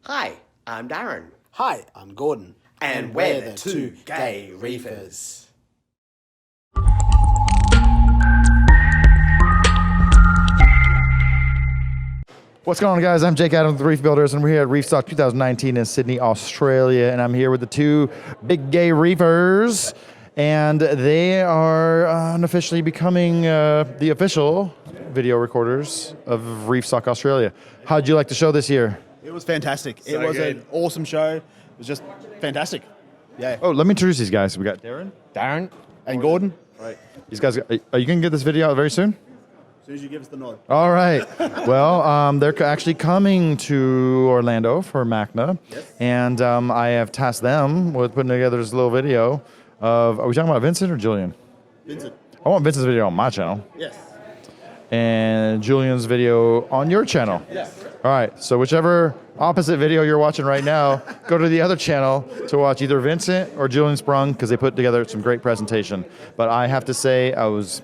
Hi, I'm Darren. Hi, I'm Gordon. And we're the two gay reefers. What's going on, guys? I'm Jake Adams with the Reef Builders, and we're here at ReefStock 2019 in Sydney, Australia, and I'm here with the two big gay reefers, and they are unofficially becoming the official video recorders of ReefStock Australia. How'd you like the show this year? It was fantastic. It was an awesome show. It was just fantastic. Yeah. Oh, let me introduce these guys. We got Darren, And Gordon, right? These guys, are you going to get this video out very soon? as soon as you give us the nod. All right. Well, they're actually coming to Orlando for MACNA, and I have tasked them with putting together this little video of. Are we talking about Vincent or Julian? Vincent. I want Vincent's video on my channel, Yes. and Julian's video on your channel. Yes. All right. So whichever opposite video you're watching right now, go to the other channel to watch either Vincent or Julian Sprung, because they put together some great presentation. But I have to say, I was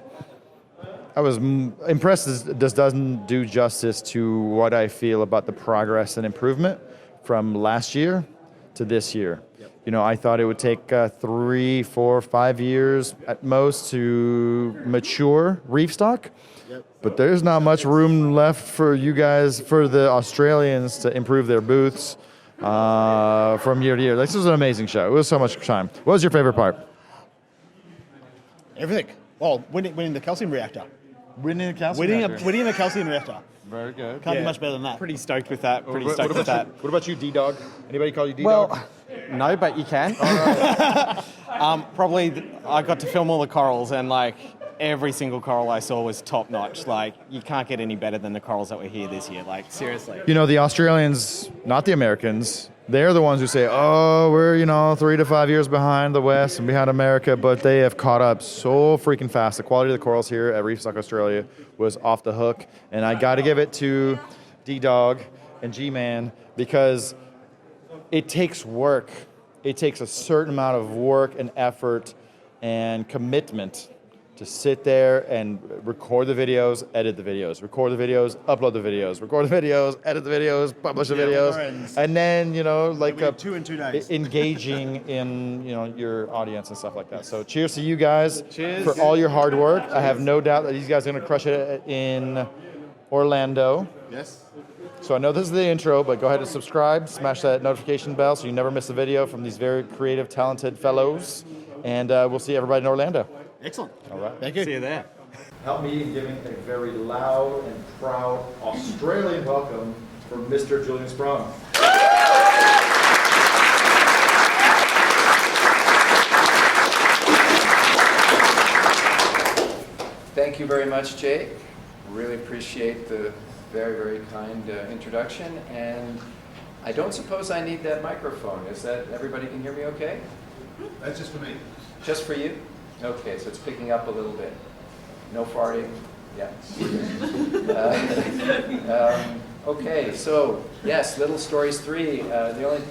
impressed. This doesn't do justice to what I feel about the progress and improvement from last year to this year. Yep. You know, I thought it would take 3, 4, 5 years at most to mature ReefStock. Yep. But there's not much room left for you guys, for the Australians, to improve their booths from year to year. This was an amazing show. It was so much time. What was your favorite part? Everything. Well, winning the calcium reactor. Winning the calcium Winning the calcium reactor. Very good. Can't be much better than that. Pretty stoked with that. What about you, D-Dog? Anybody call you D-Dog? Well, no, but you can. Probably, I got to film all the corals, and like every single coral I saw was top notch. Like, you can't get any better than the corals that were here this year. Like, seriously. You know, the Australians, not the Americans, they're the ones who say, oh, we're, 3 to 5 years behind the West and behind America, but they have caught up so freaking fast. The quality of the corals here at ReefStock Australia was off the hook, and I got to give it to D-Dog and G-Man, because it takes work. It takes a certain amount of work and effort and commitment to sit there and record the videos, edit the videos, record the videos, upload the videos, record the videos, edit the videos, publish the videos, and then, 2 in 2 days. engaging in, your audience and stuff like that. So cheers to you guys for all your hard work. I have no doubt that these guys are going to crush it in Orlando. Yes. So I know this is the intro, but go ahead and subscribe, smash that notification bell so you never miss a video from these very creative, talented fellows. And we'll see everybody in Orlando. Excellent. All right. Thank you. See you there. Help me in giving a very loud and proud Australian welcome for Mr. Julian Sprung. Thank you very much, Jake. Really appreciate the very, very kind introduction. And I don't suppose I need that microphone. Is that, everybody can hear me okay? That's just for me. Just for you? Okay, so it's picking up a little bit. No farting? Yeah. Okay, so yes, Little Stories 3. The only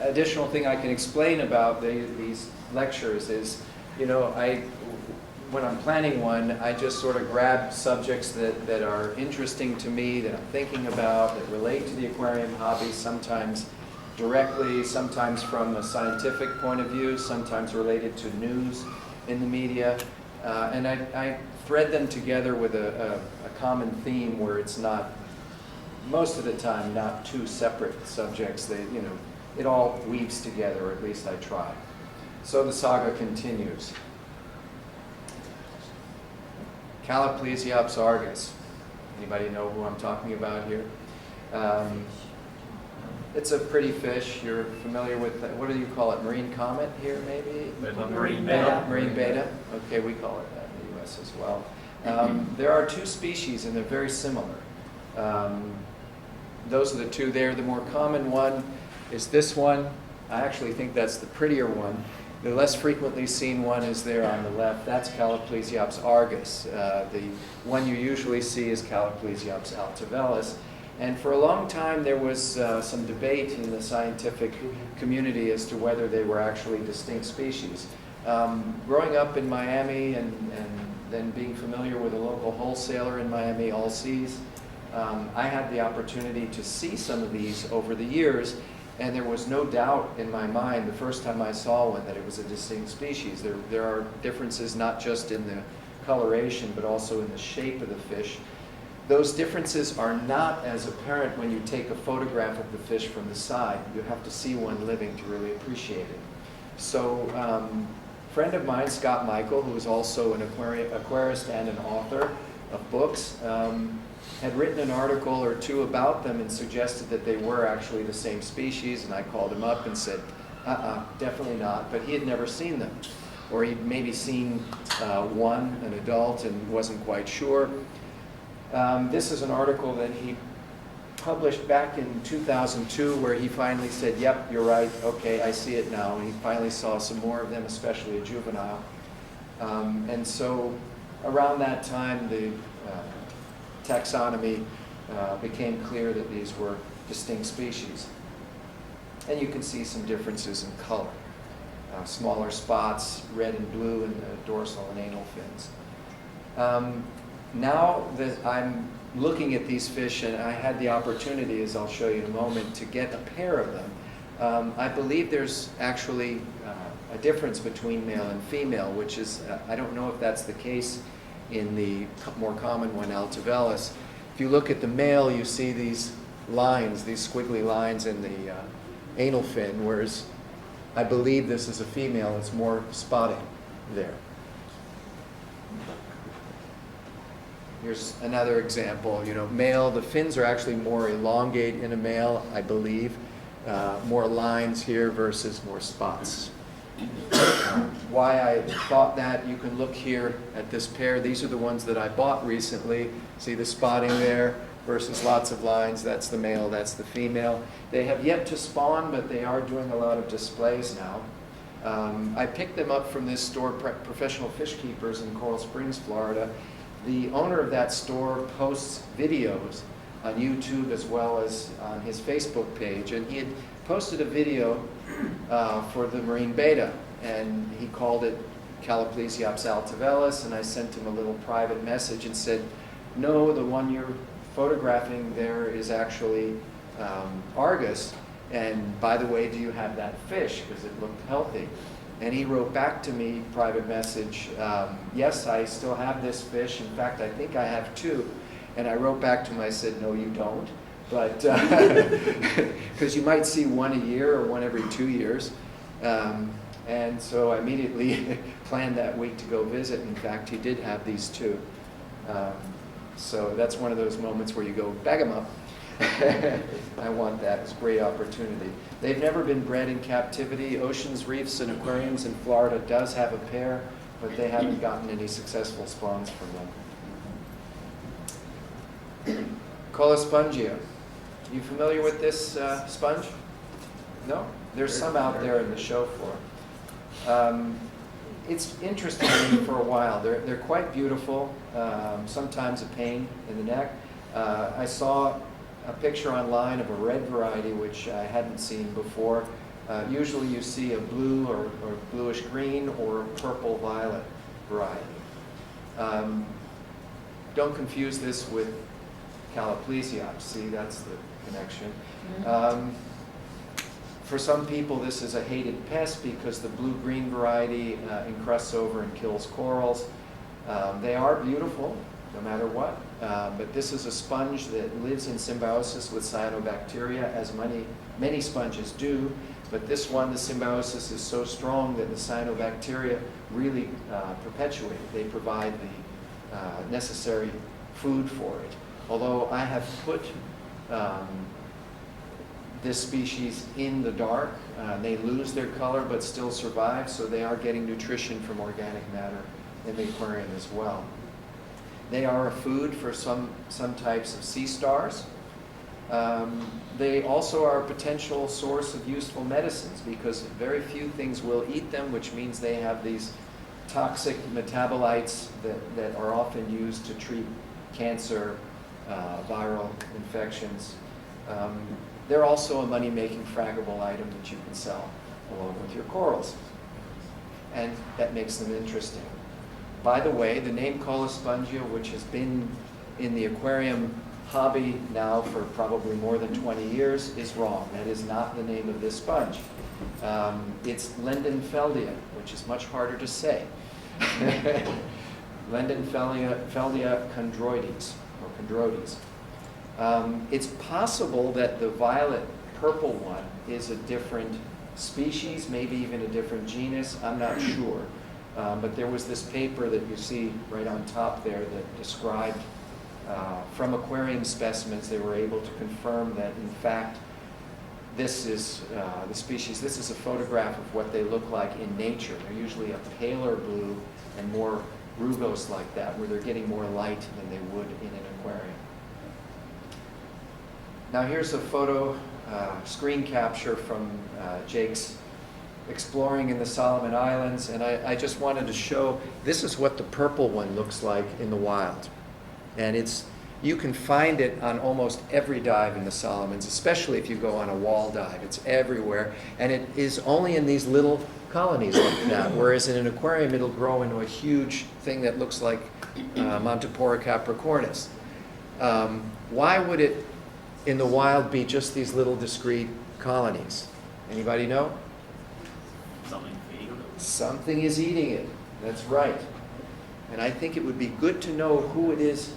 additional thing I can explain about these lectures is, when I'm planning one, I just sort of grab subjects that are interesting to me, that I'm thinking about, that relate to the aquarium hobby, sometimes directly, sometimes from a scientific point of view, sometimes related to news in the media, and I thread them together with a common theme where it's not, most of the time, not two separate subjects. It all weaves together, or at least I try. So the saga continues. Caliplesiops argus. Anybody know who I'm talking about here? It's a pretty fish. You're familiar with, what do you call it, marine comet here maybe? Marine betta. Marine betta. Okay, we call it that in the US as well. There are 2 species and they're very similar. Those are the 2 there. The more common one is this one. I actually think that's the prettier one. The less frequently seen one is there on the left. That's Caliplesiops argus. The one you usually see is Caliplesiops altivelis. And for a long time, there was some debate in the scientific community as to whether they were actually distinct species. Growing up in Miami and then being familiar with a local wholesaler in Miami, All Seas, I had the opportunity to see some of these over the years, and there was no doubt in my mind the first time I saw one that it was a distinct species. There are differences not just in the coloration, but also in the shape of the fish. Those differences are not as apparent when you take a photograph of the fish from the side. You have to see one living to really appreciate it. So a friend of mine, Scott Michael, who is also an aquarist and an author of books, had written an article or two about them and suggested that they were actually the same species, and I called him up and said, definitely not, but he had never seen them. Or he'd maybe seen one, an adult, and wasn't quite sure. This is an article that he published back in 2002 where he finally said, yep, you're right, okay, I see it now. And he finally saw some more of them, especially a juvenile. And so around that time, the taxonomy became clear that these were distinct species. And you can see some differences in color. Smaller spots, red and blue in the dorsal and anal fins. Now that I'm looking at these fish, and I had the opportunity, as I'll show you in a moment, to get a pair of them, I believe there's actually a difference between male and female, which is, I don't know if that's the case in the more common one, Altivelis. If you look at the male, you see these lines, these squiggly lines in the anal fin, whereas I believe this is a female, it's more spotting there. Here's another example, male, the fins are actually more elongate in a male, I believe. More lines here versus more spots. Why I thought that, you can look here at this pair. These are the ones that I bought recently. See the spotting there versus lots of lines. That's the male, that's the female. They have yet to spawn, but they are doing a lot of displays now. I picked them up from this store, Professional Fish Keepers in Coral Springs, Florida. The owner of that store posts videos on YouTube as well as on his Facebook page, and he had posted a video for the marine betta, and he called it Caloplesiops altivelis, and I sent him a little private message and said, no, the one you're photographing there is actually Argus, and by the way, do you have that fish, because it looked healthy. And he wrote back to me, private message, yes, I still have this fish. In fact, I think I have two. And I wrote back to him, I said, no, you don't. But, because you might see one a year or one every 2 years. And so I immediately planned that week to go visit. In fact, he did have these two. So that's one of those moments where you go, bag them up. I want that. It's a great opportunity. They've never been bred in captivity. Oceans, Reefs, and Aquariums in Florida does have a pair, but they haven't gotten any successful spawns from them. Colospongia. You familiar with this sponge? No? There's some out there in the show floor. It's interesting to me for a while. They're quite beautiful, sometimes a pain in the neck. I saw a picture online of a red variety which I hadn't seen before. Usually you see a blue or bluish green or purple violet variety. Don't confuse this with Caloplesiops. See, that's the connection. For some people this is a hated pest because the blue-green variety encrusts over and kills corals. They are beautiful, no matter what. But this is a sponge that lives in symbiosis with cyanobacteria, as many sponges do. But this one, the symbiosis is so strong that the cyanobacteria really perpetuate it. They provide the necessary food for it. Although I have put this species in the dark, they lose their color but still survive, so they are getting nutrition from organic matter in the aquarium as well. They are a food for some types of sea stars. They also are a potential source of useful medicines because very few things will eat them, which means they have these toxic metabolites that are often used to treat cancer, viral infections. They're also a money-making fraggable item that you can sell along with your corals. And that makes them interesting. By the way, the name Colospongia, which has been in the aquarium hobby now for probably more than 20 years is wrong. That is not the name of this sponge. It's Lendenfeldia, which is much harder to say. Lendenfeldia chondroides, or chondroides. It's possible that the violet purple one is a different species, maybe even a different genus, I'm not sure. But there was this paper that you see right on top there that described from aquarium specimens, they were able to confirm that in fact this is the species. This is a photograph of what they look like in nature. They're usually a paler blue and more rugose like that, where they're getting more light than they would in an aquarium. Now here's a photo, screen capture from Jake's exploring in the Solomon Islands, and I just wanted to show, this is what the purple one looks like in the wild. And you can find it on almost every dive in the Solomons, especially if you go on a wall dive. It's everywhere, and it is only in these little colonies like that, whereas in an aquarium it'll grow into a huge thing that looks like Montipora capricornis. Why would it in the wild be just these little discrete colonies? Anybody know? Something is eating it. That's right. And I think it would be good to know who it is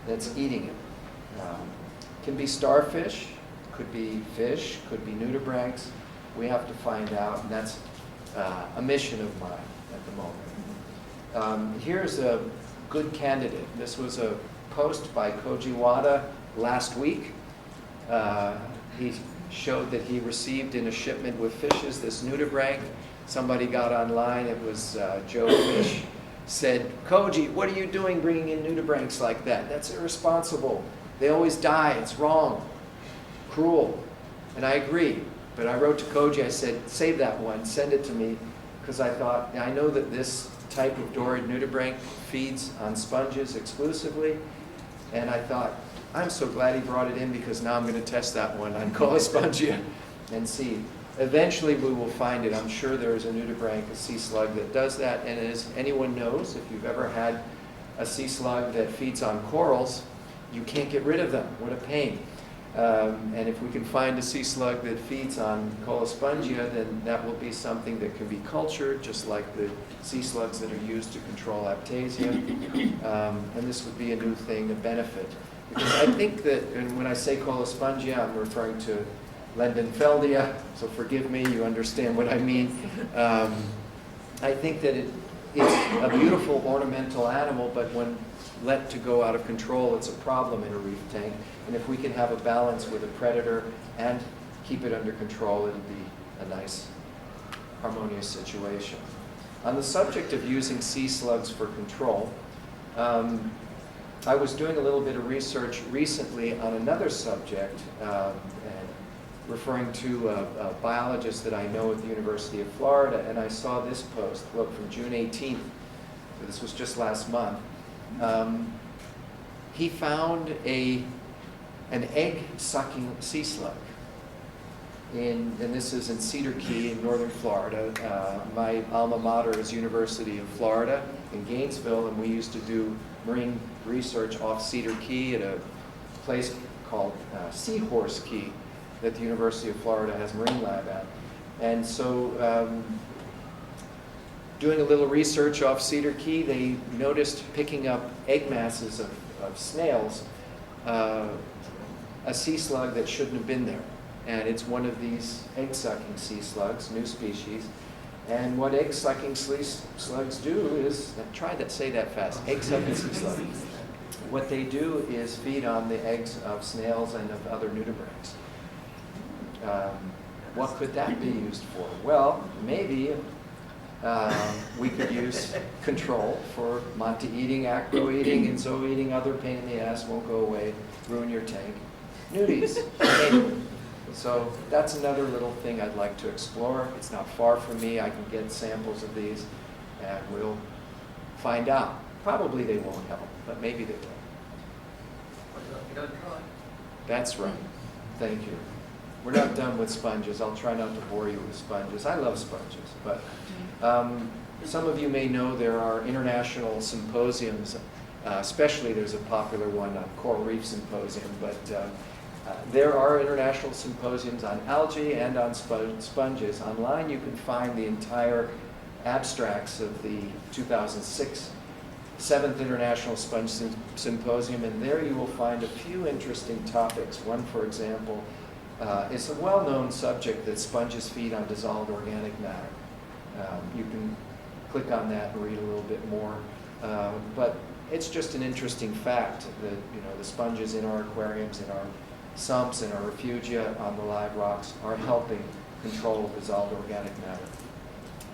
that's eating it. Can be starfish, could be fish, could be nudibranchs. We have to find out, and that's a mission of mine at the moment. Here's a good candidate. This was a post by Koji Wada last week. He showed that he received in a shipment with fishes this nudibranch. Somebody got online, it was Joe Fish, said, Koji, what are you doing bringing in nudibranchs like that? That's irresponsible. They always die. It's wrong. Cruel. And I agree. But I wrote to Koji, I said, save that one, send it to me, because I thought, I know that this type of dorade nudibranch feeds on sponges exclusively, and I thought, I'm so glad he brought it in, because now I'm going to test that one on Colospongia and see. Eventually we will find it. I'm sure there is a nudibranch, a sea slug that does that, and as anyone knows, if you've ever had a sea slug that feeds on corals, you can't get rid of them. What a pain. And if we can find a sea slug that feeds on Colospongia, then that will be something that can be cultured, just like the sea slugs that are used to control aptasia. And this would be a new thing, a benefit. Because I think that, and when I say Colospongia, I'm referring to Lendenfeldia, so forgive me, you understand what I mean. I think that it's a beautiful ornamental animal, but when let to go out of control, it's a problem in a reef tank. And if we can have a balance with a predator and keep it under control, it'll be a nice, harmonious situation. On the subject of using sea slugs for control, I was doing a little bit of research recently on another subject, and referring to a biologist that I know at the University of Florida, and I saw this post, look, from June 18th. So this was just last month. He found an egg-sucking sea slug. And this is in Cedar Key in northern Florida. My alma mater is University of Florida in Gainesville, and we used to do marine research off Cedar Key at a place called Seahorse Key that the University of Florida has marine lab at. And so doing a little research off Cedar Key, they noticed picking up egg masses of snails, a sea slug that shouldn't have been there. And it's one of these egg-sucking sea slugs, new species. And what egg-sucking slugs do is, say that fast, egg-sucking sea slugs. What they do is feed on the eggs of snails and of other nudibranchs. What could that be used for? Well, maybe we could use control for Monte eating, acro eating, and so eating, other pain in the ass, won't go away, ruin your tank. Nudies. So that's another little thing I'd like to explore. It's not far from me. I can get samples of these, and we'll find out. Probably they won't help, but maybe they will. That's right. Thank you. We're not done with sponges. I'll try not to bore you with sponges. I love sponges, but some of you may know there are international symposiums Especially there's a popular one on Coral Reef Symposium, but there are international symposiums on algae and on sponges. Online you can find the entire abstracts of the 2006 7th International Sponge Symposium, and there you will find a few interesting topics. One, for example, is a well-known subject that sponges feed on dissolved organic matter. You can click on that and read a little bit more, but it's just an interesting fact that the sponges in our aquariums, in our sumps, in our refugia on the live rocks are helping control dissolved organic matter.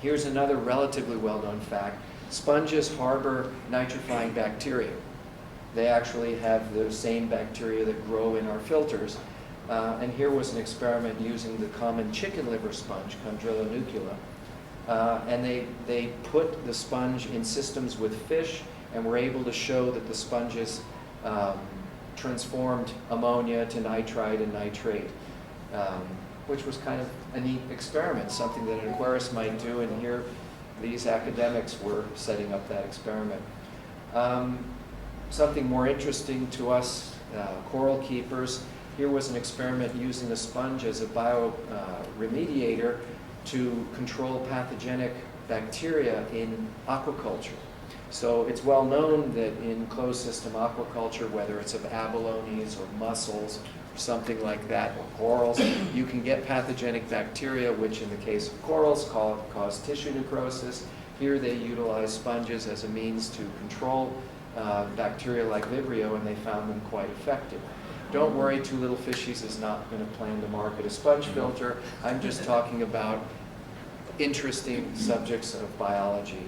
Here's another relatively well-known fact. Sponges harbor nitrifying bacteria. They actually have the same bacteria that grow in our filters. And here was an experiment using the common chicken liver sponge, Chondrilla nucula. And they put the sponge in systems with fish and were able to show that the sponges transformed ammonia to nitrite and nitrate, which was kind of a neat experiment, something that an aquarist might do, and here these academics were setting up that experiment. Something more interesting to us coral keepers, here was an experiment using the sponge as a bioremediator to control pathogenic bacteria in aquaculture. So it's well known that in closed system aquaculture, whether it's of abalones or mussels or something like that, or corals, you can get pathogenic bacteria, which in the case of corals cause tissue necrosis. Here they utilize sponges as a means to control bacteria like Vibrio, and they found them quite effective. Don't worry, Two Little Fishies is not going to plan to market a sponge filter. I'm just talking about interesting subjects of biology.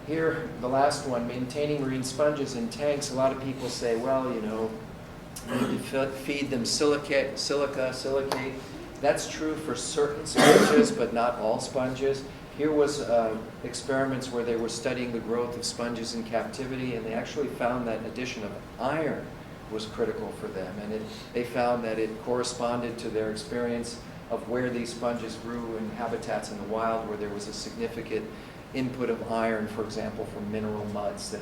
Here, the last one, maintaining marine sponges in tanks. A lot of people say, well, you need to feed them silicate. That's true for certain sponges, but not all sponges. Here was experiments where they were studying the growth of sponges in captivity, and they actually found that addition of iron was critical for them. And they found that it corresponded to their experience of where these sponges grew in habitats in the wild, where there was a significant input of iron, for example, from mineral muds that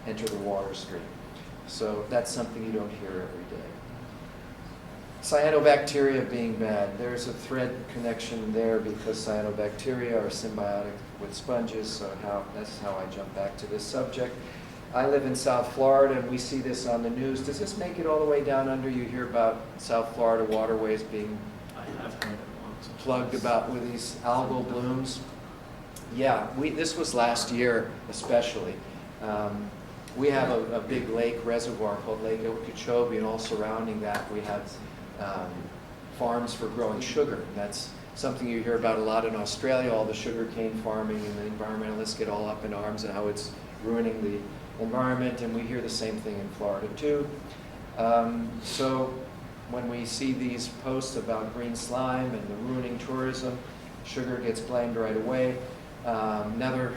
enter the water stream. So that's something you don't hear every day. Cyanobacteria being bad. There's a thread connection there because cyanobacteria are symbiotic with sponges, so that's how I jump back to this subject. I live in South Florida, and we see this on the news. Does this make it all the way down under? You hear about South Florida waterways being plugged about with these algal blooms. Yeah, this was last year especially. We have a big lake reservoir called Lake Okeechobee, and all surrounding that we have farms for growing sugar. And that's something you hear about a lot in Australia, all the sugarcane farming, and the environmentalists get all up in arms and how it's ruining the environment, and we hear the same thing in Florida too. So when we see these posts about green slime and the ruining tourism, sugar gets blamed right away. Another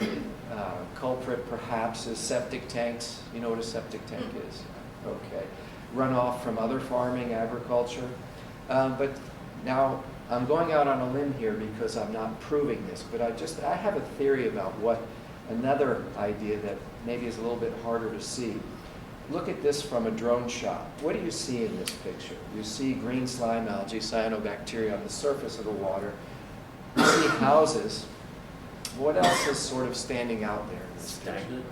culprit perhaps is septic tanks. You know what a septic tank is? Okay. Runoff from other farming, agriculture. But now I'm going out on a limb here because I'm not proving this, but I have a theory about what another idea that maybe is a little bit harder to see. Look at this from a drone shot. What do you see in this picture? You see green slime algae, cyanobacteria on the surface of the water. You see houses. What else is sort of standing out there? Stagnant.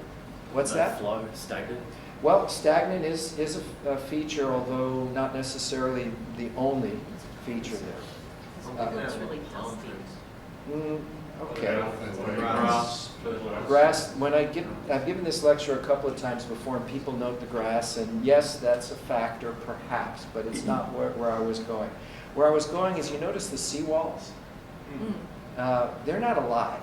What's that? Flow, stagnant. Well, stagnant is a feature, although not necessarily the only feature there. It's really healthy. Okay. Grass. When I've given this lecture a couple of times before, and people note the grass, and yes, that's a factor, perhaps, but it's not where I was going. Where I was going is, you notice the seawalls? They're not alive.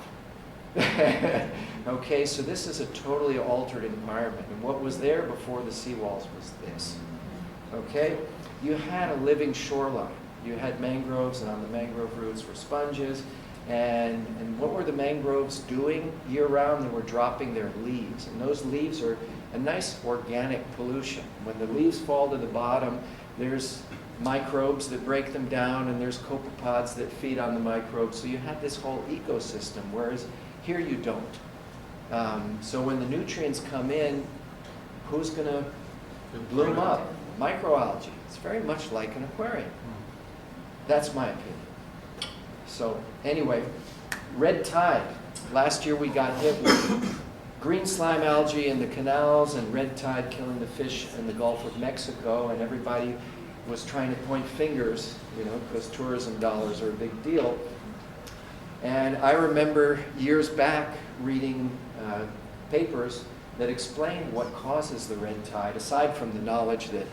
Okay, so this is a totally altered environment, and what was there before the seawalls was this. Okay, you had a living shoreline. You had mangroves, and on the mangrove roots were sponges. And what were the mangroves doing year-round? They were dropping their leaves, and those leaves are a nice organic pollution. When the leaves fall to the bottom, there's microbes that break them down, and there's copepods that feed on the microbes. So you had this whole ecosystem, whereas Here you don't. So when the nutrients come in, who's going to bloom up? Microalgae. It's very much like an aquarium. That's my opinion. So anyway, red tide. Last year we got hit with green slime algae in the canals and red tide killing the fish in the Gulf of Mexico, and everybody was trying to point fingers, you know, because tourism dollars are a big deal. And I remember years back reading papers that explained what causes the red tide, aside from the knowledge that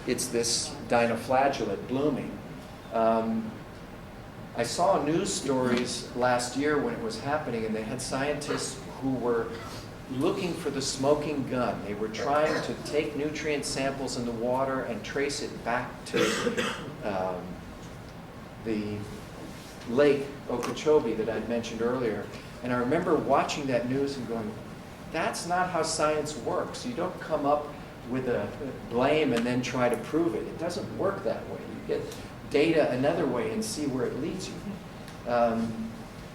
it's this dinoflagellate blooming. I saw news stories last year when it was happening, and they had scientists who were looking for the smoking gun. They were trying to take nutrient samples in the water and trace it back to the lake Okeechobee that I'd mentioned earlier. And I remember watching that news and going, that's not how science works. You don't come up with a blame and then try to prove it. It doesn't work that way. You get data another way and see where it leads you.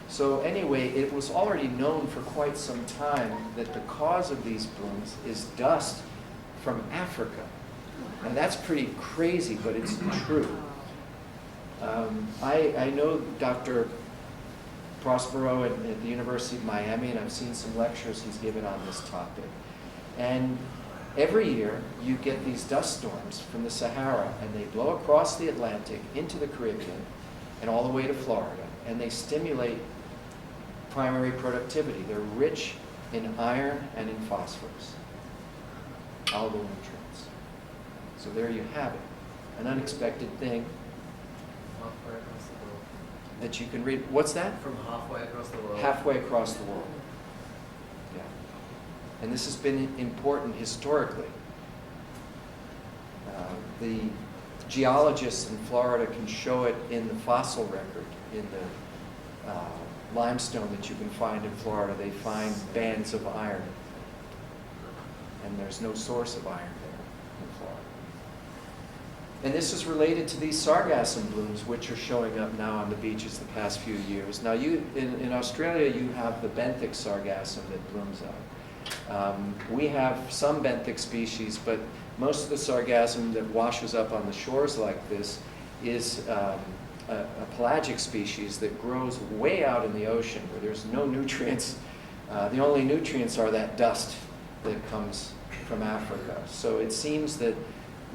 So anyway, it was already known for quite some time that the cause of these blooms is dust from Africa. And that's pretty crazy, but it's true. I know Dr. Prospero at the University of Miami, and I've seen some lectures he's given on this topic. And every year you get these dust storms from the Sahara, and they blow across the Atlantic into the Caribbean and all the way to Florida, and they stimulate primary productivity. They're rich in iron and in phosphorus, algal nutrients. So there you have it, an unexpected thing Halfway across the world. that you can read. What's that? From halfway across the world. Halfway across the world. Yeah. And this has been important historically. The geologists in Florida can show it in the fossil record, in the limestone that you can find in Florida. They find bands of iron. And there's no source of iron there in Florida. And this is related to these sargassum blooms, which are showing up now on the beaches the past few years. Now, in Australia, you have the benthic sargassum that blooms up. We have some benthic species, but most of the sargassum that washes up on the shores like this is a pelagic species that grows way out in the ocean where there's no nutrients. The only nutrients are that dust that comes from Africa. So it seems that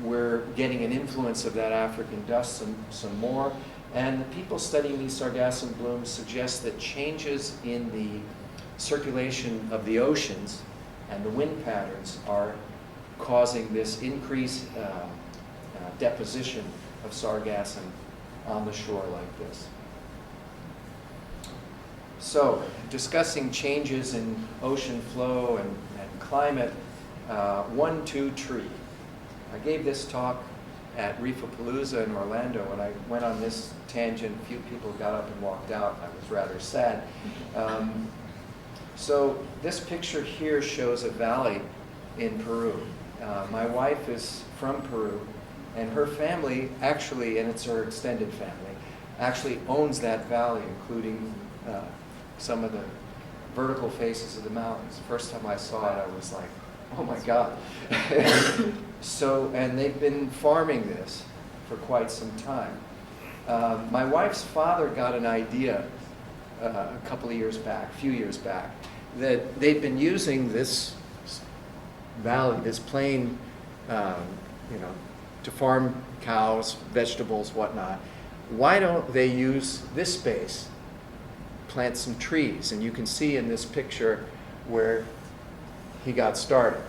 we're getting an influence of that African dust some more. And the people studying these sargassum blooms suggest that changes in the circulation of the oceans and the wind patterns are causing this increased deposition of sargassum on the shore like this. So, discussing changes in ocean flow and climate, 1-2 tree. I gave this talk at Reefapalooza in Orlando. When I went on this tangent, a few people got up and walked out. I was rather sad. So this picture here shows a valley in Peru. My wife is from Peru, and her family actually, and it's her extended family, actually owns that valley, including some of the vertical faces of the mountains. The first time I saw it, I was like, oh my God. So, and they've been farming this for quite some time. My wife's father got an idea a few years back, that they'd been using this valley, this plain, to farm cows, vegetables, whatnot. Why don't they use this space, plant some trees? And you can see in this picture where he got started.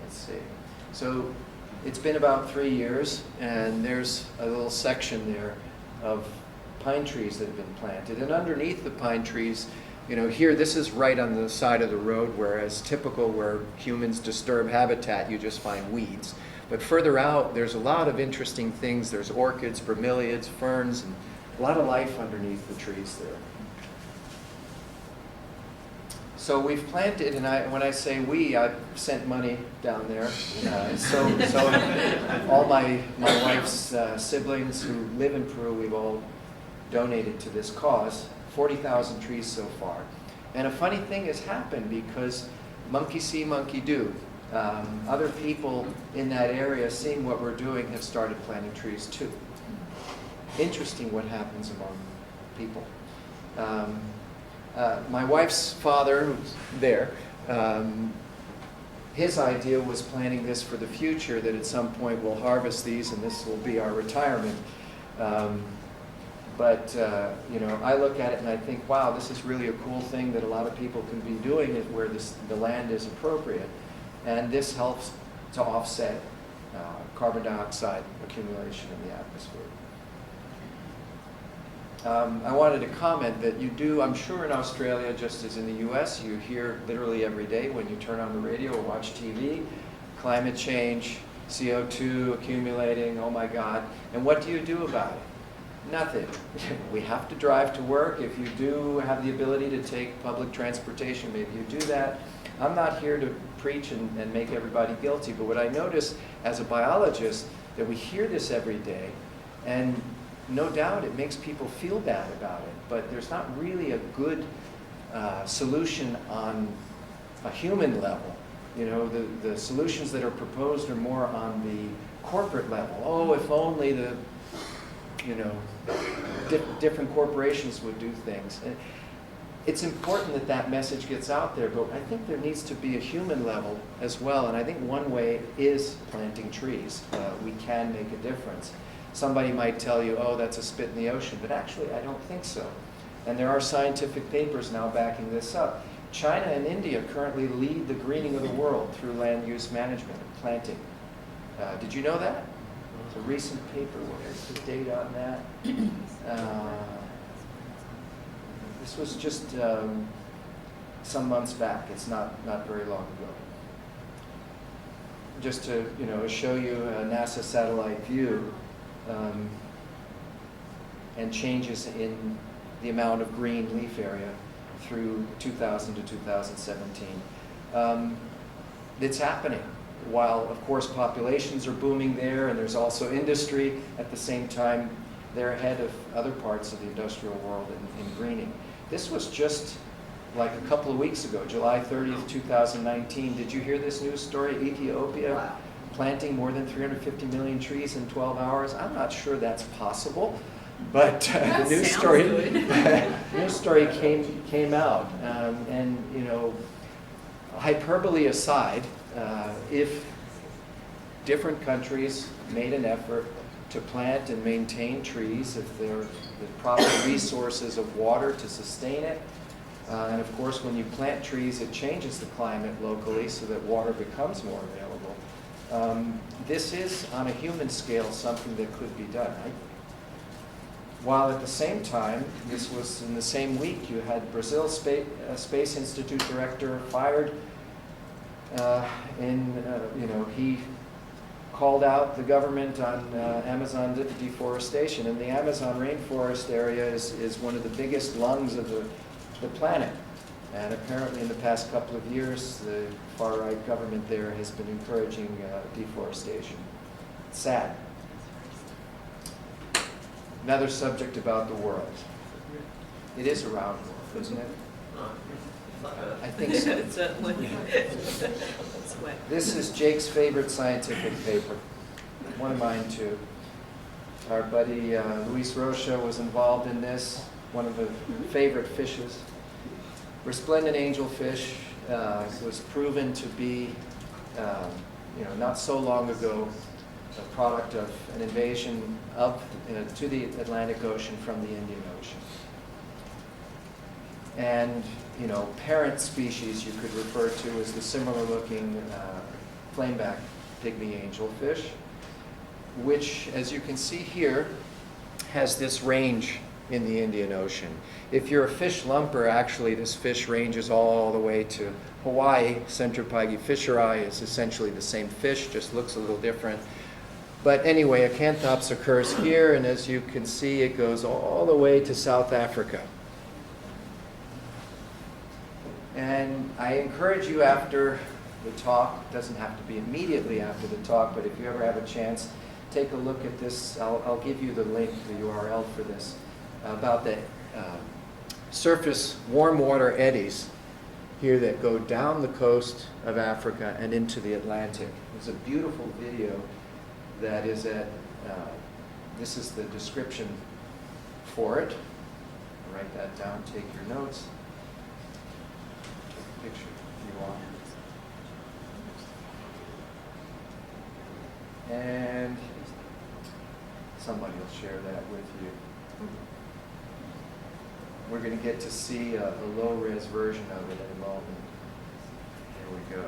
Let's see. So it's been about 3 years, and there's a little section there of pine trees that have been planted. And underneath the pine trees, here, this is right on the side of the road, whereas typical where humans disturb habitat, you just find weeds. But further out, there's a lot of interesting things. There's orchids, bromeliads, ferns, and a lot of life underneath the trees there. So we've planted, and when I say we, I've sent money down there. So all my wife's siblings who live in Peru, we've all donated to this cause, 40,000 trees so far. And a funny thing has happened because monkey see, monkey do. Other people in that area, seeing what we're doing, have started planting trees too. Interesting what happens among people. My wife's father, who's there, his idea was planting this for the future, that at some point we'll harvest these and this will be our retirement. But you know, I look at it and I think, wow, this is really a cool thing that a lot of people can be doing it where the land is appropriate. And this helps to offset carbon dioxide accumulation in the atmosphere. I wanted to comment that you do, I'm sure in Australia, just as in the US, you hear literally every day when you turn on the radio or watch TV, climate change, CO2 accumulating, oh my God. And what do you do about it? Nothing. We have to drive to work. If you do have the ability to take public transportation, maybe you do that. I'm not here to preach and make everybody guilty, but what I notice as a biologist, that we hear this every day, and no doubt it makes people feel bad about it, but there's not really a good solution on a human level. You know, the solutions that are proposed are more on the corporate level. Oh, if only the, you know, different corporations would do things. And it's important that that message gets out there, but I think there needs to be a human level as well, and I think one way is planting trees. We can make a difference. Somebody might tell you, oh, that's a spit in the ocean, but actually I don't think so. And there are scientific papers now backing this up. China and India currently lead the greening of the world through land use management and planting. Did you know that? It's a recent paper. Where's the date on that? This was just some months back. It's not very long ago. Just to show you a NASA satellite view and changes in the amount of green leaf area through 2000 to 2017. It's happening. While, of course, populations are booming there, and there's also industry, at the same time, they're ahead of other parts of the industrial world in greening. This was just like a couple of weeks ago, July 30th, 2019. Did you hear this news story? Ethiopia Wow. planting more than 350 million trees in 12 hours. I'm not sure that's possible, but the news story, news story came out. And hyperbole aside, if different countries made an effort to plant and maintain trees, if there are the proper resources of water to sustain it, and of course when you plant trees it changes the climate locally so that water becomes more available. This is, on a human scale, something that could be done. While at the same time, this was in the same week, you had Brazil Space Institute director fired. He called out the government on Amazon deforestation, and the Amazon rainforest area is one of the biggest lungs of the planet. And apparently in the past couple of years, the far-right government there has been encouraging deforestation. It's sad. Another subject about the world. It is a round world, isn't it? I think so. Certainly. This is Jake's favorite scientific paper. One of mine too. Our buddy Luis Rocha was involved in this. One of the favorite fishes. Resplendent angelfish was proven to be, not so long ago, a product of an invasion to the Atlantic Ocean from the Indian Ocean. And parent species you could refer to as the similar-looking flameback pygmy angelfish, which, as you can see here, has this range in the Indian Ocean. If you're a fish lumper, actually this fish ranges all the way to Hawaii. Centropyge fisheri is essentially the same fish, just looks a little different. But anyway, acanthops occurs here, and as you can see, it goes all the way to South Africa. And I encourage you after the talk, it doesn't have to be immediately after the talk, but if you ever have a chance, take a look at this. I'll give you the link, the URL for this. about the surface warm water eddies here that go down the coast of Africa and into the Atlantic. There's a beautiful video that is at, this is the description for it. Write that down, take your notes. Take a picture if you want. And somebody will share that with you. We're going to get to see a low-res version of it in a moment. Here we go.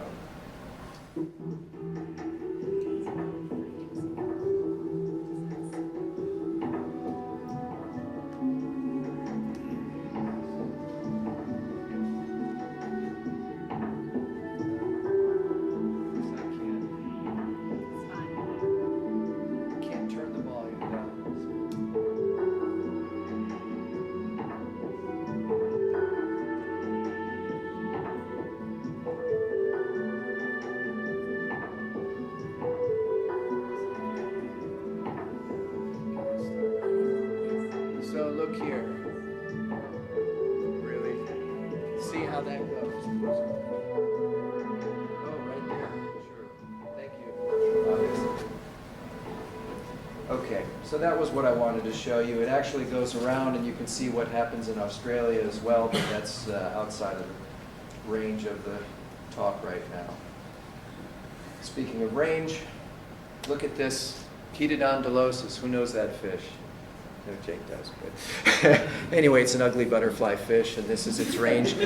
Can't turn the volume down. So look here. Really? See how that goes. Oh, right there. Sure. Thank you. Okay, so that was what I wanted to show you. It actually goes around and you can see what happens in Australia as well, but that's outside of the range of the talk right now. Speaking of range, look at this. Chaetodondylosis. Who knows that fish? No, Jake does, but anyway, it's an ugly butterfly fish, and this is its range.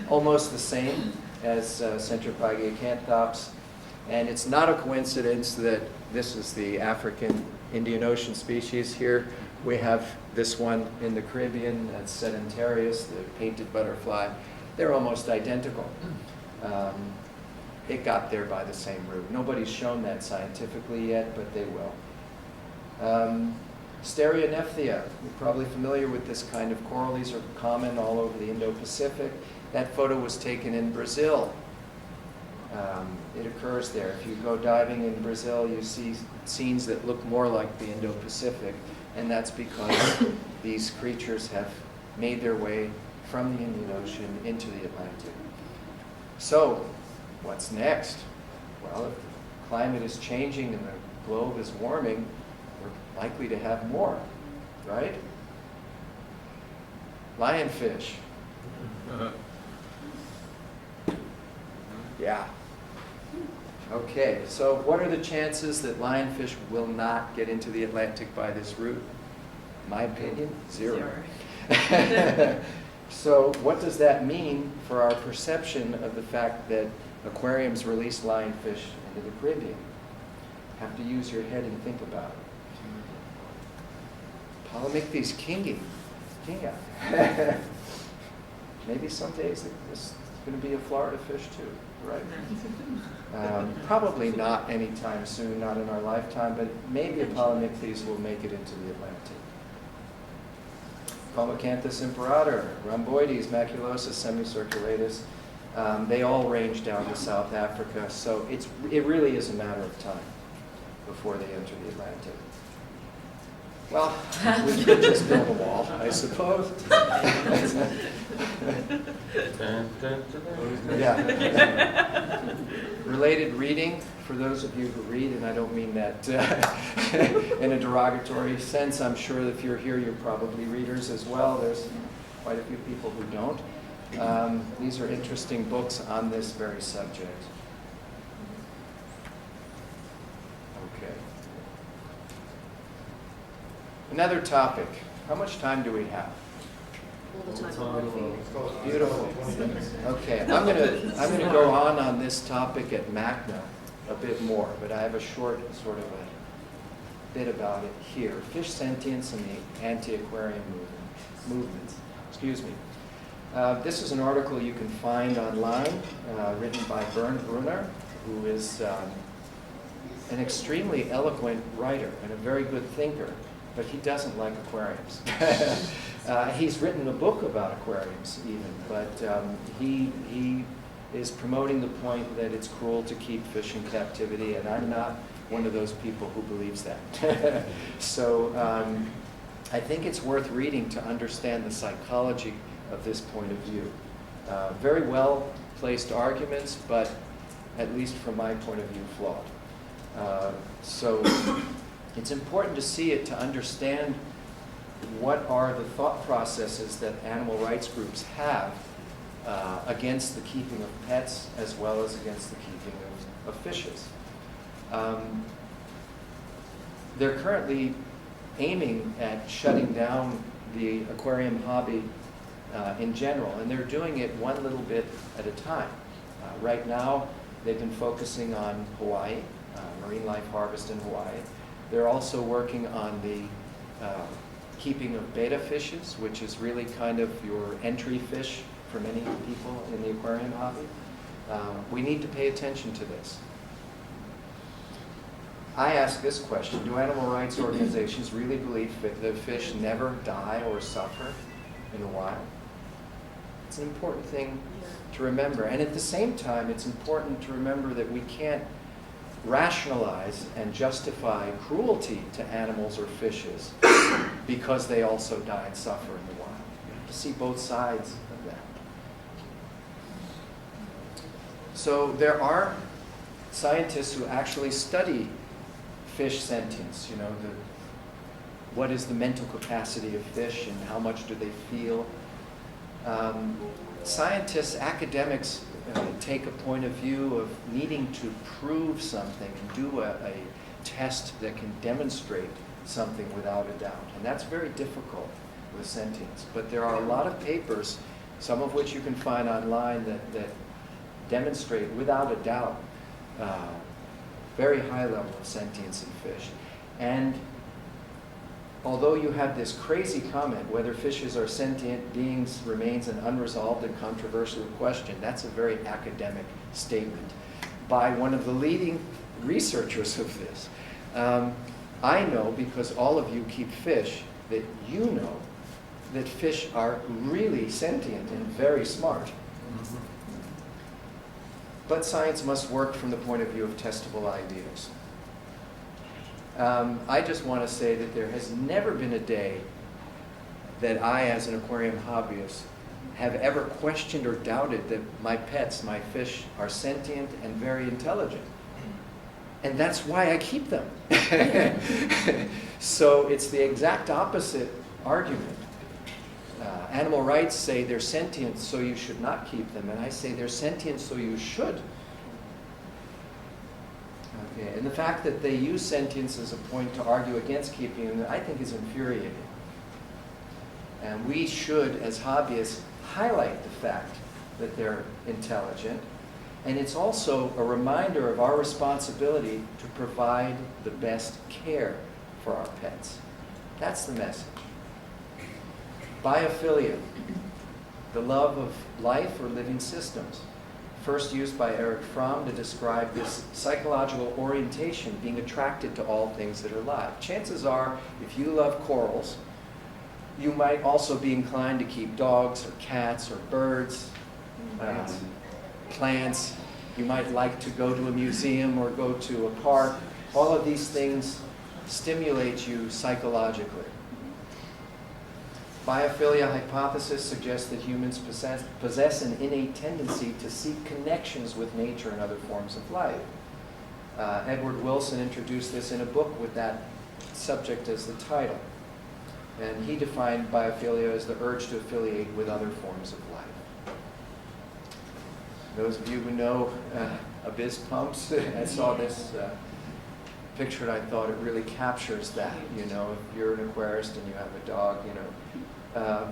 Almost the same as Centropygia acanthops, and it's not a coincidence that this is the African Indian Ocean species here. We have this one in the Caribbean, that's Sedentarius, the painted butterfly. They're almost identical. It got there by the same route. Nobody's shown that scientifically yet, but they will. Stereonephthia, you're probably familiar with this kind of coral. These are common all over the Indo-Pacific. That photo was taken in Brazil. It occurs there. If you go diving in Brazil, you see scenes that look more like the Indo-Pacific, and that's because these creatures have made their way from the Indian Ocean into the Atlantic. So, what's next? Well, if the climate is changing and the globe is warming, we're likely to have more, right? Lionfish. Yeah. Okay, so what are the chances that lionfish will not get into the Atlantic by this route? My opinion, zero. So what does that mean for our perception of the fact that aquariums release lionfish into the Caribbean? Have to use your head and think about it. Polymictes kingi. Kinga. Maybe some days this is going to be a Florida fish too, right? Probably not anytime soon, not in our lifetime, but maybe a Polymictes will make it into the Atlantic. Comacanthus imperator, rhomboides, maculosus, semicirculatus, they all range down to South Africa, so it really is a matter of time before they enter the Atlantic. Well, we could just build a wall, I suppose. Yeah. Related reading, for those of you who read, and I don't mean that in a derogatory sense. I'm sure that if you're here, you're probably readers as well. There's quite a few people who don't. These are interesting books on this very subject. Okay. Another topic. How much time do we have? All the time. Beautiful. Okay, I'm gonna go on this topic at Magna a bit more, but I have a short sort of a bit about it here. Fish sentience and the anti-aquarium movements. Excuse me. This is an article you can find online, written by Bernd Brunner, who is an extremely eloquent writer and a very good thinker, but he doesn't like aquariums. He's written a book about aquariums even, but he is promoting the point that it's cruel to keep fish in captivity, and I'm not one of those people who believes that. So I think it's worth reading to understand the psychology of this point of view. Very well placed arguments, but at least from my point of view, flawed. So it's important to see it to understand what are the thought processes that animal rights groups have against the keeping of pets as well as against the keeping of fishes. They're currently aiming at shutting down the aquarium hobby in general, and they're doing it one little bit at a time. Right now, they've been focusing on Hawaii, marine life harvest in Hawaii. They're also working on the keeping of betta fishes, which is really kind of your entry fish for many people in the aquarium hobby. We need to pay attention to this. I ask this question: do animal rights organizations really believe that the fish never die or suffer in the wild? It's an important thing to remember. And at the same time, it's important to remember that we can't rationalize and justify cruelty to animals or fishes because they also die and suffer in the wild. You have to see both sides of that. So there are scientists who actually study fish sentience, you know, what is the mental capacity of fish and how much do they feel. Scientists, academics take a point of view of needing to prove something and do a test that can demonstrate something without a doubt. And that's very difficult with sentience. But there are a lot of papers, some of which you can find online, that demonstrate without a doubt very high level of sentience in fish. And although you have this crazy comment, whether fishes are sentient beings remains an unresolved and controversial question. That's a very academic statement by one of the leading researchers of this. I know, because all of you keep fish, that you know that fish are really sentient and very smart. But science must work from the point of view of testable ideas. I just want to say that there has never been a day that I, as an aquarium hobbyist, have ever questioned or doubted that my pets, my fish, are sentient and very intelligent. And that's why I keep them. So it's the exact opposite argument. Animal rights say they're sentient, so you should not keep them. And I say they're sentient, so you should. Okay. And the fact that they use sentience as a point to argue against keeping them, I think, is infuriating. And we should, as hobbyists, highlight the fact that they're intelligent. And it's also a reminder of our responsibility to provide the best care for our pets. That's the message. Biophilia, the love of life or living systems, first used by Erich Fromm to describe this psychological orientation, being attracted to all things that are alive. Chances are, if you love corals, you might also be inclined to keep dogs or cats or birds, plants. You might like to go to a museum or go to a park. All of these things stimulate you psychologically. Biophilia hypothesis suggests that humans possess an innate tendency to seek connections with nature and other forms of life. Edward Wilson introduced this in a book with that subject as the title. And he defined biophilia as the urge to affiliate with other forms of life. Those of you who know abyss pumps, I saw this picture and I thought it really captures that. You know, if you're an aquarist and you have a dog, you know,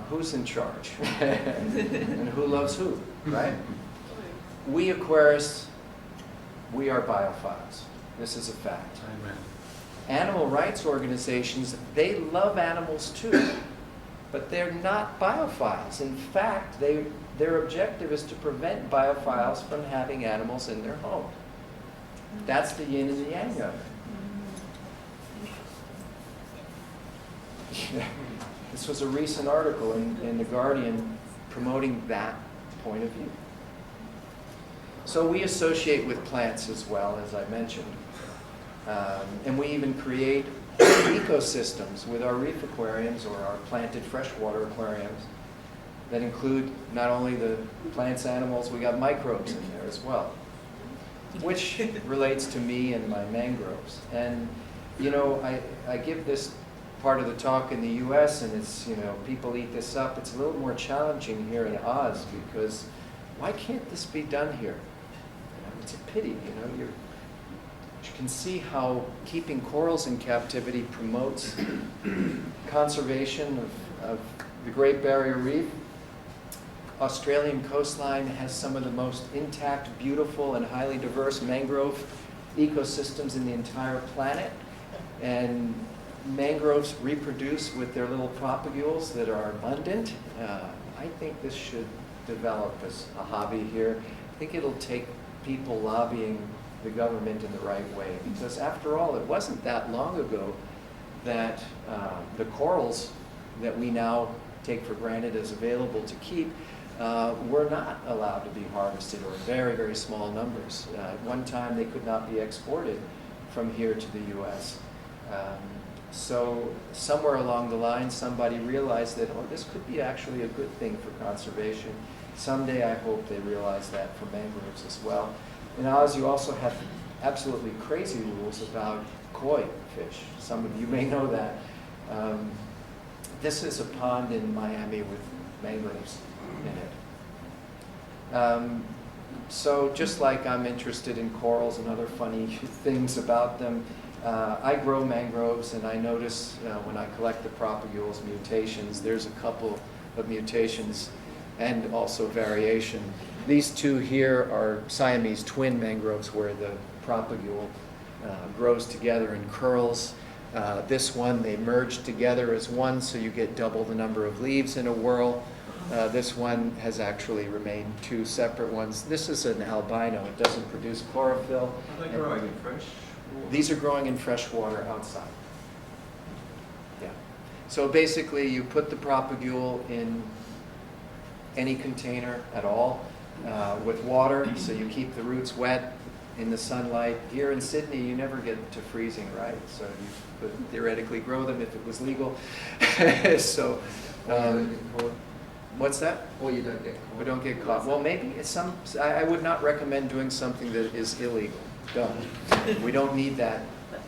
who's in charge and who loves who, right? We aquarists, we are biophiles. This is a fact. Amen. Animal rights organizations, they love animals too, but they're not biophiles. In fact, their objective is to prevent biophiles from having animals in their home. That's the yin and the yang of it. This was a recent article in The Guardian promoting that point of view. So we associate with plants as well, as I mentioned. And we even create ecosystems with our reef aquariums or our planted freshwater aquariums that include not only the plants, animals, we got microbes in there as well, which relates to me and my mangroves. And you know, I give this part of the talk in the US, and it's, you know, people eat this up. It's a little more challenging here in Oz because why can't this be done here? It's a pity, you know. You can see how keeping corals in captivity promotes conservation of the Great Barrier Reef. Australian coastline has some of the most intact, beautiful, and highly diverse mangrove ecosystems in the entire planet. And mangroves reproduce with their little propagules that are abundant. I think this should develop as a hobby here. I think it'll take people lobbying the government in the right way, because after all, it wasn't that long ago that the corals that we now take for granted as available to keep were not allowed to be harvested, or in very, very small numbers. At one time, they could not be exported from here to the US. So somewhere along the line, somebody realized that, oh, this could be actually a good thing for conservation. Someday, I hope they realize that for mangroves as well. In Oz, you also have absolutely crazy rules about koi fish. Some of you may know that. This is a pond in Miami with mangroves in it. So just like I'm interested in corals and other funny things about them, I grow mangroves, and I notice when I collect the propagules mutations, there's a couple of mutations and also variation. These two here are Siamese twin mangroves where the propagule grows together and curls. This one, they merge together as one, so you get double the number of leaves in a whorl. This one has actually remained two separate ones. This is an albino. It doesn't produce chlorophyll. Are they growing in fresh? These are growing in fresh water outside. Yeah. So basically, you put the propagule in any container at all with water, so you keep the roots wet in the sunlight. Here in Sydney, you never get to freezing, right? So you could theoretically grow them if it was legal. So, what's that? Or you don't get caught. We don't get caught. Well, maybe it's some. I would not recommend doing something that is illegal. Don't. We don't need that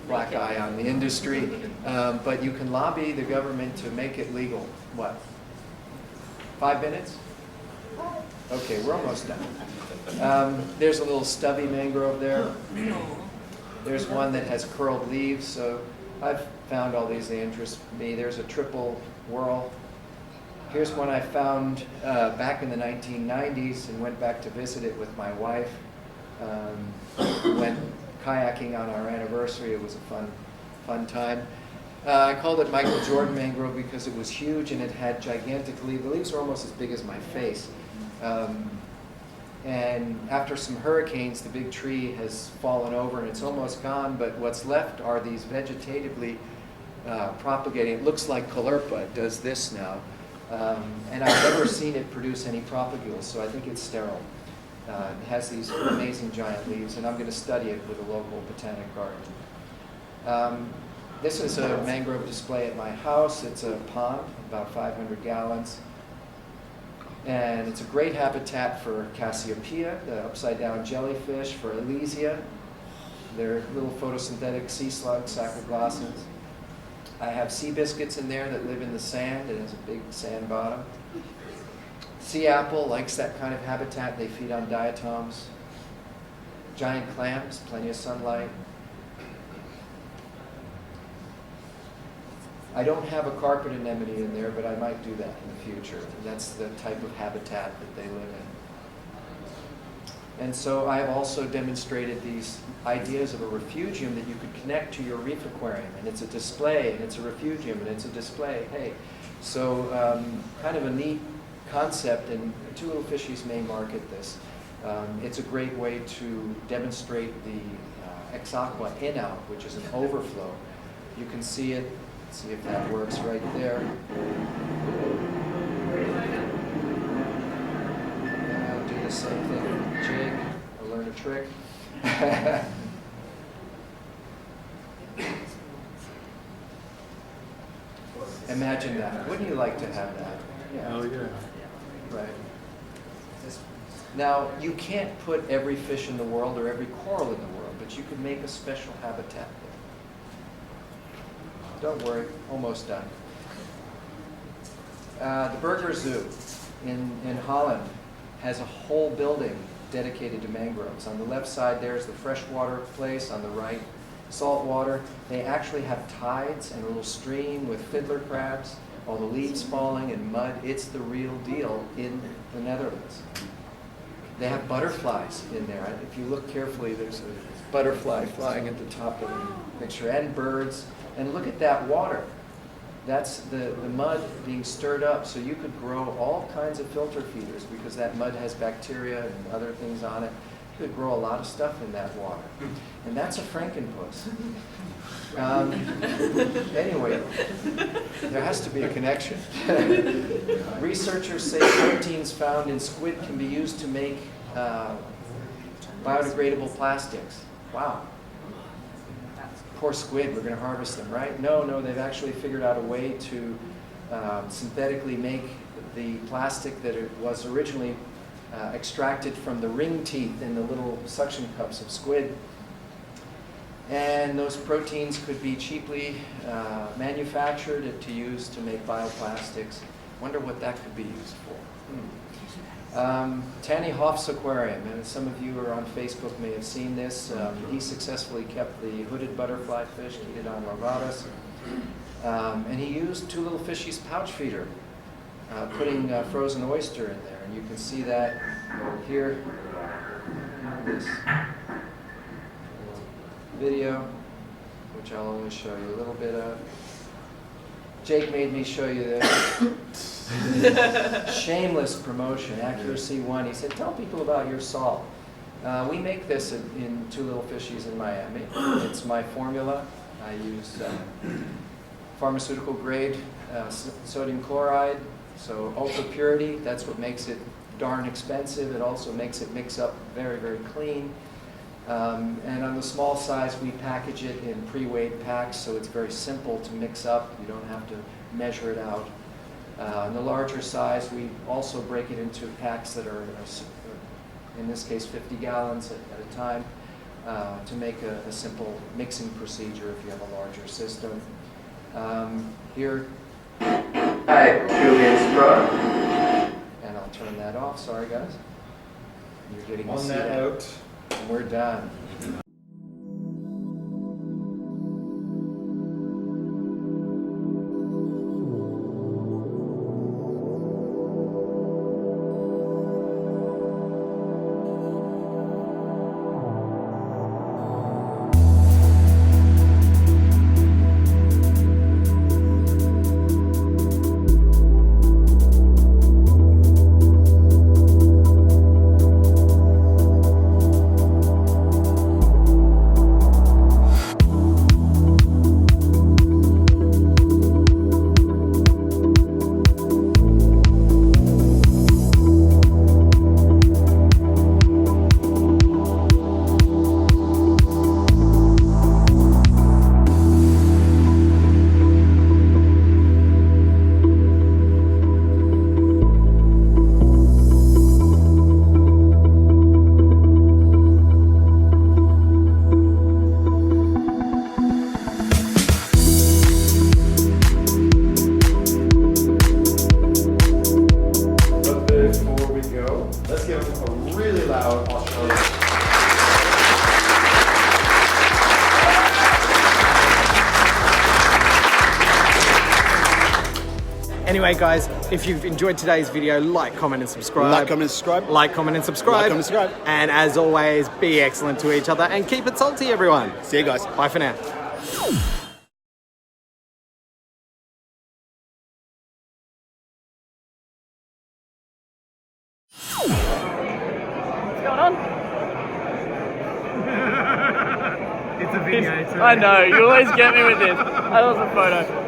black eye on the industry. But you can lobby the government to make it legal. What? 5 minutes? Okay, we're almost done. There's a little stubby mangrove there. There's one that has curled leaves. So I've found all these, they interest me. There's a triple whorl. Here's one I found back in the 1990s and went back to visit it with my wife. Went kayaking on our anniversary. It was a fun time. I called it Michael Jordan mangrove because it was huge and it had gigantic leaves. The leaves were almost as big as my face. And after some hurricanes, the big tree has fallen over and it's almost gone, but what's left are these vegetatively propagating. It looks like Caulerpa. It does this now. And I've never seen it produce any propagules, so I think it's sterile. It has these amazing giant leaves, and I'm going to study it with a local botanic garden. This is a mangrove display at my house. It's a pond, about 500 gallons. And it's a great habitat for Cassiopeia, the upside-down jellyfish, for Elysia. They're little photosynthetic sea slugs, sacroglossans. I have sea biscuits in there that live in the sand. It has a big sand bottom. Sea apple likes that kind of habitat. They feed on diatoms. Giant clams, plenty of sunlight. I don't have a carpet anemone in there, but I might do that in the future. That's the type of habitat that they live in. And so I've also demonstrated these ideas of a refugium that you could connect to your reef aquarium. And it's a display, and it's a refugium, and it's a display. Hey, so kind of a neat concept, and Two Little Fishies may market this. It's a great way to demonstrate the ex aqua in-out, which is an overflow. You can see it. Let's see if that works right there. I'll do the same thing with Jake. I'll learn a trick. Imagine that. Wouldn't you like to have that? Yeah. Oh, yeah. Right. Now, you can't put every fish in the world or every coral in the world, but you could make a special habitat there. Don't worry, almost done. The Burger Zoo in Holland has a whole building dedicated to mangroves. On the left side there's the freshwater place, on the right saltwater. They actually have tides and a little stream with fiddler crabs, all the leaves falling and mud. It's the real deal in the Netherlands. They have butterflies in there. If you look carefully, there's a butterfly flying at the top of the picture, and birds. And look at that water. That's the mud being stirred up, so you could grow all kinds of filter feeders because that mud has bacteria and other things on it. You could grow a lot of stuff in that water. And that's a frankenpuss. Anyway, there has to be a connection. Researchers say proteins found in squid can be used to make biodegradable plastics. Wow. Poor squid, we're going to harvest them, right? No, they've actually figured out a way to synthetically make the plastic that it was originally extracted from the ring teeth in the little suction cups of squid. And those proteins could be cheaply manufactured to use to make bioplastics. Wonder what that could be used for. Tanny Hoff's aquarium, and some of you are on Facebook may have seen this. He successfully kept the hooded butterfly fish, Chaetodon larvatus, and he used two little fishies pouch feeder, putting frozen oyster in there, and you can see that here. This video, which I'll only show you a little bit of. Jake made me show you this. Shameless promotion, accuracy one. He said, tell people about your salt. We make this in Two Little Fishies in Miami. It's my formula. I use pharmaceutical grade sodium chloride, so ultra purity. That's what makes it darn expensive. It also makes it mix up very, very clean. And on the small size, we package it in pre-weighed packs, so it's very simple to mix up. You don't have to measure it out. On the larger size, we also break it into packs that are, in this case, 50 gallons at a time, to make a simple mixing procedure if you have a larger system. Here, hi, Julian Sprung. And I'll turn that off. Sorry, guys. You're getting to see that. note. And we're done. Anyway, guys, if you've enjoyed today's video, like, comment, and subscribe. Like, comment, and subscribe. Like, comment, and subscribe. Like, comment, and subscribe. And as always, be excellent to each other and keep it salty, everyone. See you guys. Bye for now. What's going on? It's a video. I know, you always get me with this. That was a photo.